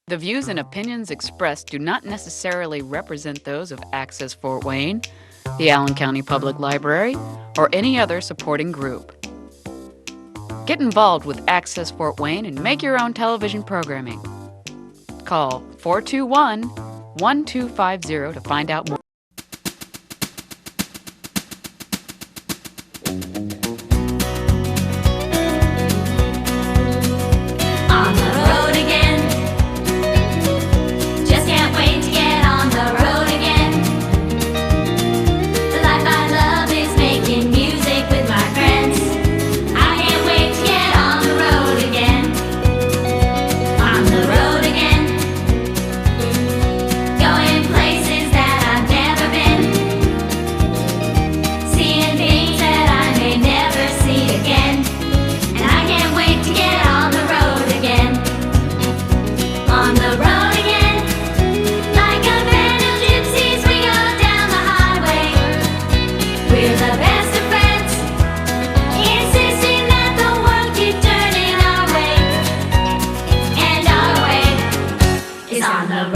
The views and opinions expressed do not necessarily represent those of Access Fort Wayne, the Allen County Public Library, or any other supporting group. Get involved with Access Fort Wayne and make your own television programming. Call 421-1250 to find out more. On the